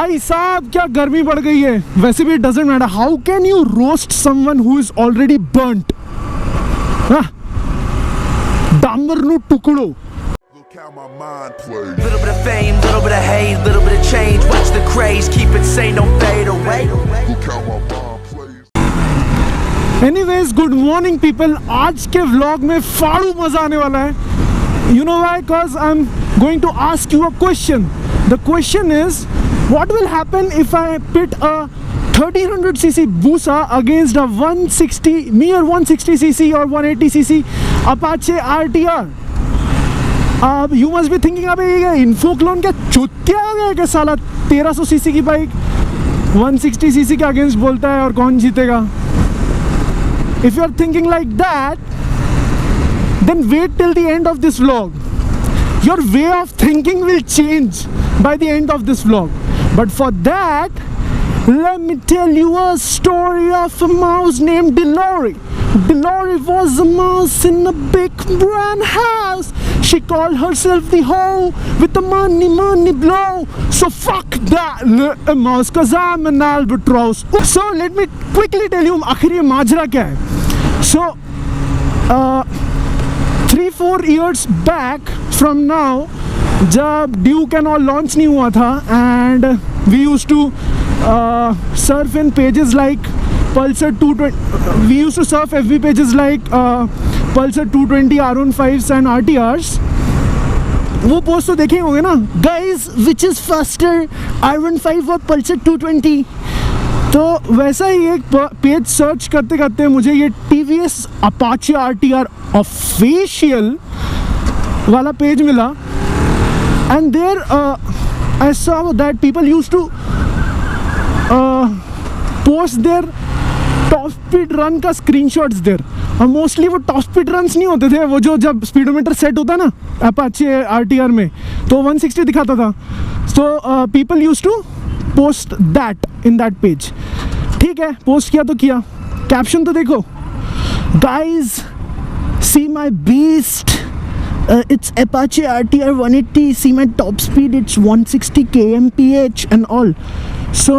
भाई साहब क्या गर्मी बढ़ गई है. वैसे भी doesn't matter. How can you roast someone who is already burnt? डांबर नु टुकड़ो. Little bit of fame, little bit of hate, little bit of change. Watch the craze, keep it sane, don't fade away. Anyways, good morning people. आज के vlog में फाड़ू मजा आने वाला है. You know why? Because I'm going to ask you a question. The question is, what will happen if I pit a 1300cc Busa against a 160cc or 180cc Apache RTR? अब you must be thinking, अबे ये इन्फोक्लोन क्या चुतिया हो गया क्या साला? 1300cc की bike 160cc के अगेंस्ट बोलता है और कौन जीतेगा? If you are thinking like that, then wait till the end of this vlog. Your way of thinking will change by the end of this vlog. But for that, let me tell you a story of a mouse named Delori. Delori was a mouse in a big brown house. She called herself the hoe with the money blow. So fuck that little mouse, cause I'm an albatross. So let me quickly tell you आखिर ये माजरा क्या है. So 3-4 years back from now, जब Duke and all launch नहीं हुआ था, and we used to surf in pages like Pulsar 220. We used to surf FB pages like Pulsar 220, R15s and RTRs. वो post तो देखे होंगे ना, guys which is faster, R15 और Pulsar 220. तो वैसा ही एक पेज सर्च करते करते मुझे ये TVS Apache RTR ऑफिशियल वाला पेज मिला. And there I saw that people used to post their top speed run का स्क्रीनशॉट्स देयर. और मोस्टली वो टॉप स्पीड रन्स नहीं होते थे, वो जो जब स्पीडोमीटर सेट होता ना Apache RTR में तो 160 दिखाता था. So people used to post that in that page. ठीक है, पोस्ट किया तो किया. कैप्शन तो देखो, guys see my beast, it's Apache RTR 180, see my top speed, it's 160 kmph and all. So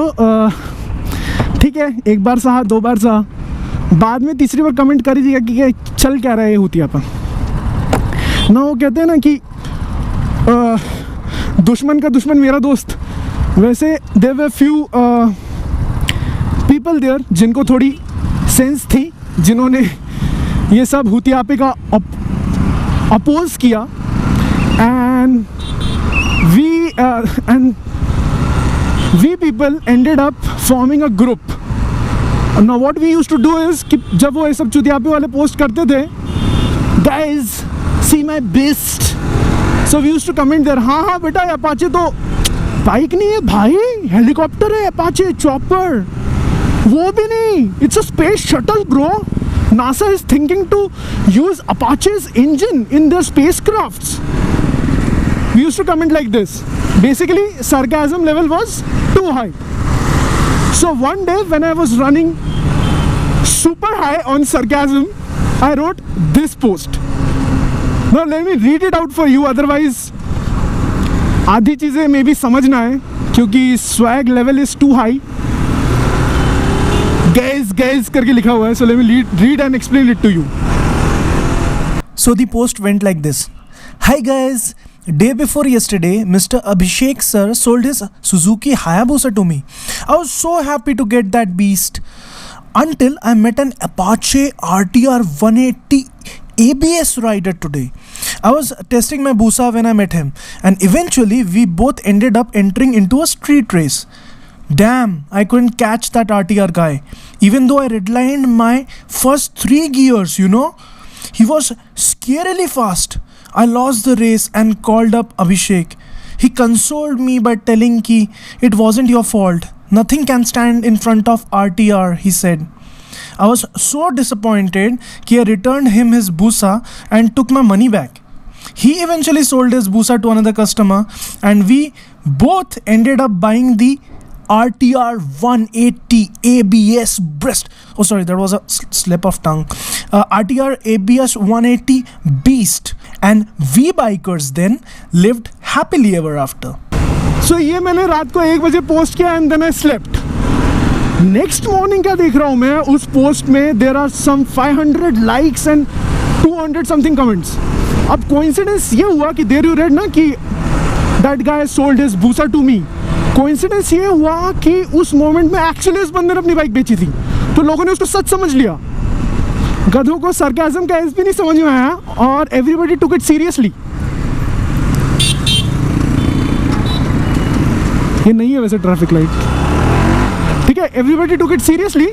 ठीक है, एक बार सहा, दो बार सहा, बाद में तीसरी बार कमेंट कर ही दिया कि चल क्या रहा है हुतिया पर ना. वो कहते हैं ना कि दुश्मन का दुश्मन मेरा दोस्त. वैसे there were few people there जिनको थोड़ी सेंस थी, जिन्होंने ये सब हुतियापे का अपोज किया. And we people ended up forming a group. Now what we used to do is कि जब वो ये सब चुतियापे वाले पोस्ट करते थे, guys see my beast, so we used to comment there. हाँ बेटा, अपाचे तो बाइक नहीं है भाई, हेलीकॉप्टर है, अपाचे चॉपर. वो भी नहीं, it's a space shuttle bro. NASA is thinking to use Apache's engine in their spacecrafts. We used to comment like this. Basically, sarcasm level was too high. So one day when I was running super high on sarcasm, I wrote this post. Now let me read it out for you, otherwise आधी चीज़ें मे भी समझ ना आए क्योंकि swag level is too high. Guys करके लिखा हुआ है. So let me read and explain it to you. So the post went like this. Hi guys, day before yesterday, Mr. Abhishek sir sold his Suzuki Hayabusa to me. I was so happy to get that beast until I met an Apache RTR 180 ABS rider today. I was testing my Busa when I met him, and eventually we both ended up entering into a street race. Damn, I couldn't catch that RTR guy, even though I redlined my first 3 gears, you know. He was scarily fast. I lost the race and called up Abhishek. He consoled me by telling ki it wasn't your fault. Nothing can stand in front of RTR, he said. I was so disappointed कि I returned him his Busa and took my money back. He eventually sold his Busa to another customer, and we both ended up buying the RTR 180 ABS breast. Oh, sorry, that was a slip of tongue. RTR ABS 180 Beast, and we bikers then lived happily ever after. सो ये मैंने रात को 1 बजे post किया and then I slept. Next morning क्या देख रहा हूँ मैं, उस पोस्ट में there are some 500 likes and 200 something comments. अब कोइंसिडेंस ये हुआ कि देर यू रेड ना कि that guy sold his Busa to me. Coincidence ये हुआ कि उस मोमेंट में एक्चुअली उस बंदे ने अपनी बाइक बेची थी, तो लोगों ने उसको सच समझ लिया. गधों को सरकाज़म का एस भी नहीं समझ में आया और एवरीबॉडी टुक इट सीरियसली. ये नहीं है वैसे ट्रैफिक लाइट, ठीक है. Everybody took it seriously.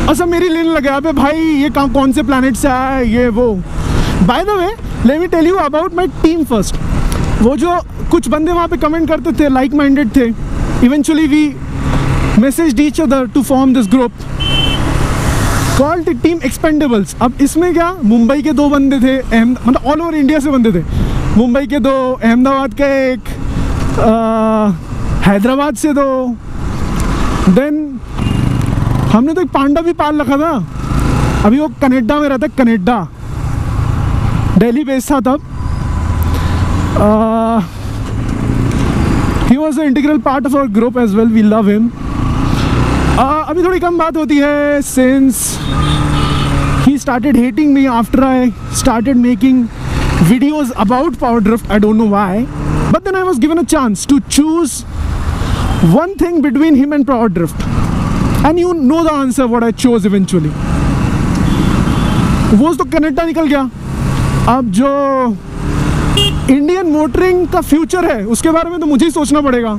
अच्छा मेरी लेने लगा अबे भाई ये कौन से प्लैनेट से आया है ये वो. By the way let me tell you about my team first. वो जो कुछ बंदे वहाँ पे कमेंट करते थे, लाइक माइंडेड थे. Eventually we messaged each other to form this group called Team Expendables. अब इसमें क्या, मुंबई के 2 बंदे थे, मतलब ऑल ओवर इंडिया से बंदे थे. मुंबई के 2, अहमदाबाद का 1, हैदराबाद से 2. देन हमने तो एक पांडा भी पाल रखा था. अभी वो कनाडा में रहता है, कनाडा, दिल्ली बेस्ड था तब. He was a integral part of our group as well. We love him. अभी थोड़ी कम बात होती है since he started hating me after I started making videos about power drift. I don't know why, but then I was given a chance to choose one thing between him and power drift, and you know the answer what I chose eventually. वो तो Canada निकल गया. अब जो Indian motoring का future है उसके बारे में तो मुझे ही सोचना पड़ेगा.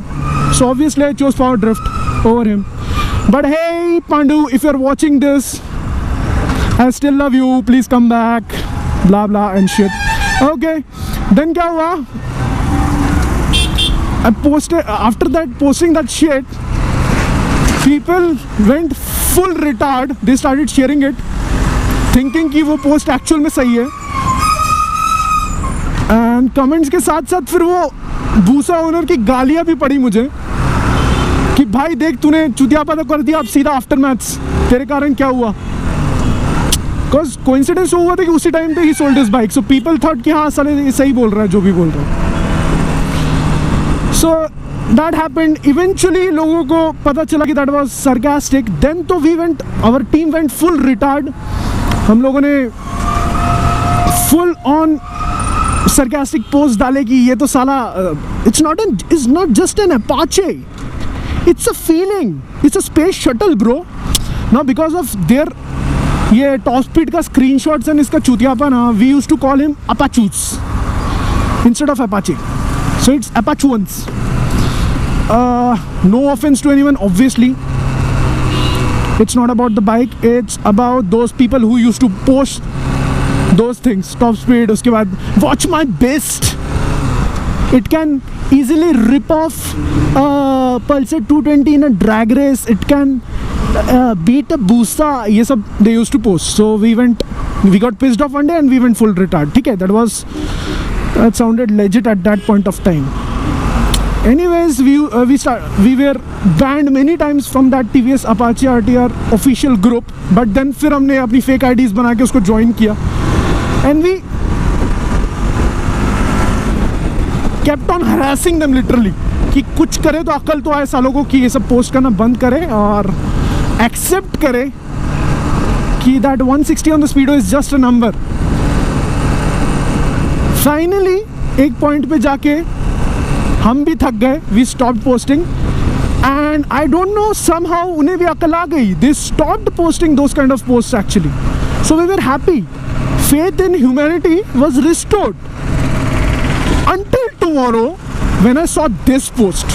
So obviously I chose power drift over him. But hey Pandu, if you're watching this, I still love you, please come back, blah blah and shit. Okay, then क्या हुआ, I posted, after that posting that shit, people went full retard. They started sharing it thinking कि वो post actual में सही है. And comments के साथ साथ फिर वो भूसा ओनर की गालियाँ भी पड़ी मुझे कि भाई देख तूने चुतियापा तो कर दिया, अब सीधा आफ्टर मैथ्स, तेरे कारण क्या हुआ. बिकॉज कोइंसिडेंस हुआ था कि उसी टाइम पे ही sold his bike. So people thought कि हाँ साले ये सही बोल रहा है जो भी बोल रहा है. So that happened. इवेंचुअली लोगों को पता चला कि दैट वाज सरकास्टिक. देन तो we went, our team went full retard. हम लोगों ने फुल ऑन सरकास्टिक पोस्ट डाले कि ये तो साला it's not just an Apache, it's a feeling, it's a space shuttle bro. Now because of their ये टॉप स्पीड का स्क्रीनशॉट्स एंड इसका चूतियापा ना, we used to call him Apachus instead of Apache, so it's Apachuans. No offense to anyone, obviously it's not about the bike, it's about those people who used to post those things. Top speed, उसके बाद watch my best, it can easily rip off Pulsar 220 in a drag race. It can beat a Busa. ये सब they used to post. So we got pissed off one day and we went full retard. ठीक है, that sounded legit at that point of time. Anyways, we were banned many times from that TVS Apache RTR official group. But then फिर हमने अपनी fake IDs बना के उसको join किया and we kept on harassing them literally कि कुछ करे तो अकल तो आए सालों को कि ये सब पोस्ट करना बंद करे और एक्सेप्ट करे कि that 160 on the speedo is just a number. Finally एक पॉइंट पे जाके हम भी थक गए. We stopped posting and I don't know, somehow उन्हें भी अकल आ गई. They stopped posting those kind of post actually. So we were happy. Faith in humanity was restored until tomorrow when I saw this post.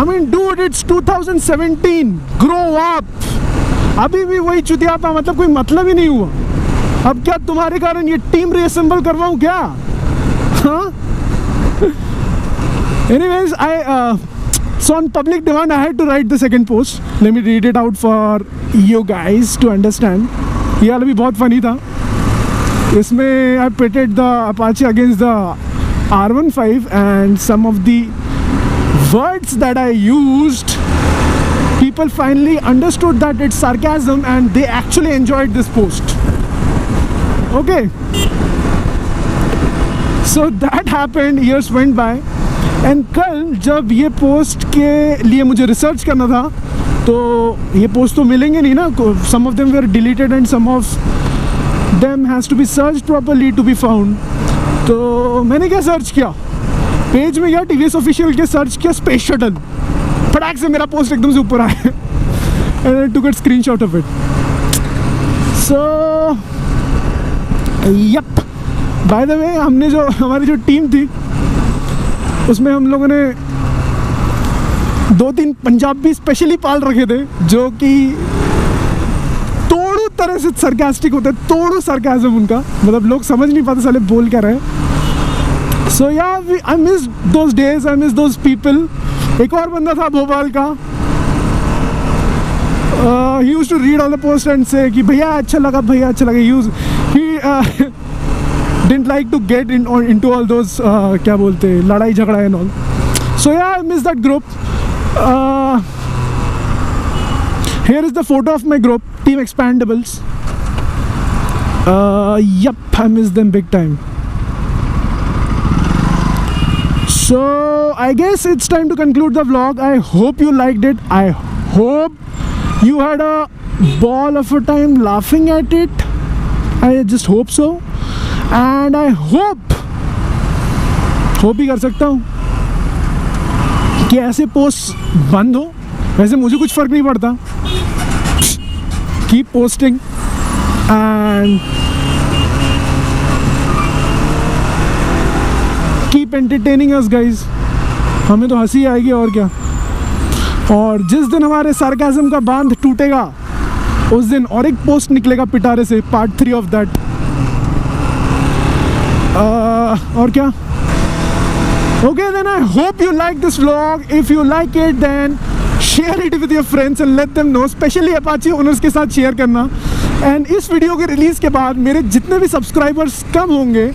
I mean dude, it's 2017. Grow up. अभी भी वही चुतियापा, मतलब कोई मतलब ही नहीं हुआ. अब क्या तुम्हारे कारण ये टीम रीअसेंबल करवाऊं क्या? हाँ? Anyways, so on public demand I had to write the second post. Let me read it out for you guys to understand. ये वाला भी बहुत funny था. इसमें I pitted the Apache against the R15 and some of the words that I used, people finally understood that it's sarcasm and they actually enjoyed this post. Okay, so that happened, years went by, and कल जब ये post के लिए मुझे research करना था तो ये पोस्ट तो मिलेंगे नहीं ना, some of them were deleted and some of them has to be searched properly to be found. तो मैंने क्या सर्च किया, पेज में गया, TVS ऑफिशियल के सर्च किया स्पेस शटल, फटाक से मेरा पोस्ट एकदम से ऊपर आया and I took a screenshot of it. So yep, by the way, हमने जो हमारी जो टीम थी उसमें हम लोगों ने 2-3 पंजाबी स्पेशली पाल रखे थे जो कि तोड़ू तरह से सरकास्टिक होते, तोड़ू सरकाज़म उनका, मतलब लोग समझ नहीं पाते साले बोल क्या रहे. सो या I miss those days, I miss those people. एक और बंदा था भोपाल का, he used to read all the posts and say कि भैया अच्छा लगा, भैया अच्छा लगा. He didn't like to get into all those क्या बोलते हैं, लड़ाई झगड़ा and all. So yeah, I miss that group. Here is the photo of my group, Team Expandables. Yep, I miss them big time. So I guess it's time to conclude the vlog. I hope you liked it. I hope you had a ball of a time laughing at it. I just hope so. And I hope ही कर सकता हूँ कि ऐसे post बंद हो. वैसे मुझे कुछ फ़र्क नहीं पड़ता. Keep posting and keep entertaining us guys. हमें तो हंसी आएगी और क्या. और जिस दिन हमारे सार्काज़म का बांध टूटेगा उस दिन और एक पोस्ट निकलेगा पिटारे से, पार्ट 3 ऑफ दैट. और क्या. Okay, then I hope you like this vlog. If you like it, then share it with your friends and let them know. Especially Apache owners के साथ share करना. And इस video के release के बाद मेरे जितने भी सब्सक्राइबर्स कम होंगे,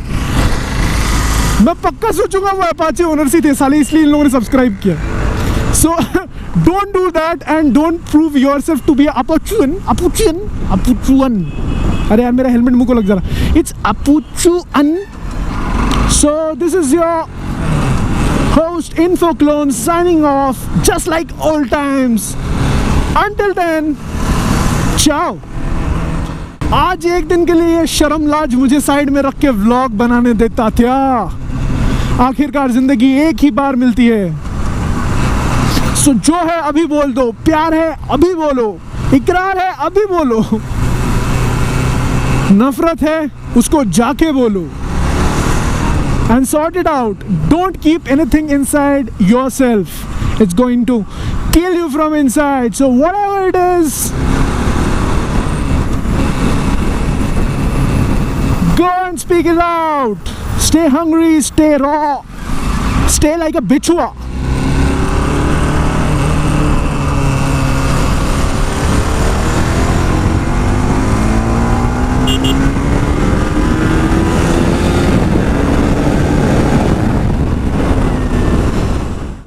मैं पक्का सोचूंगा वो Apache owners ही थे साले, इसलिए इन लोगों ने सब्सक्राइब किया. So don't do that and don't prove yourself to be Apachuan. अरे यार मेरा हेलमेट मुंह को लग जा रहा. It's Apachuan. So this is your host InfoClone signing off just like old times. Until then, ciao. आज एक दिन के लिए शर्म लाज मुझे साइड में रख के व्लॉग बनाने देता था. आखिरकार जिंदगी एक ही बार मिलती है. सो जो है अभी बोल दो, प्यार है अभी बोलो, इकरार है अभी बोलो, नफरत है उसको जाके बोलो. And sort it out. Don't keep anything inside yourself. It's going to kill you from inside. So whatever it is, go and speak it out. Stay hungry, stay raw, stay like a bichua.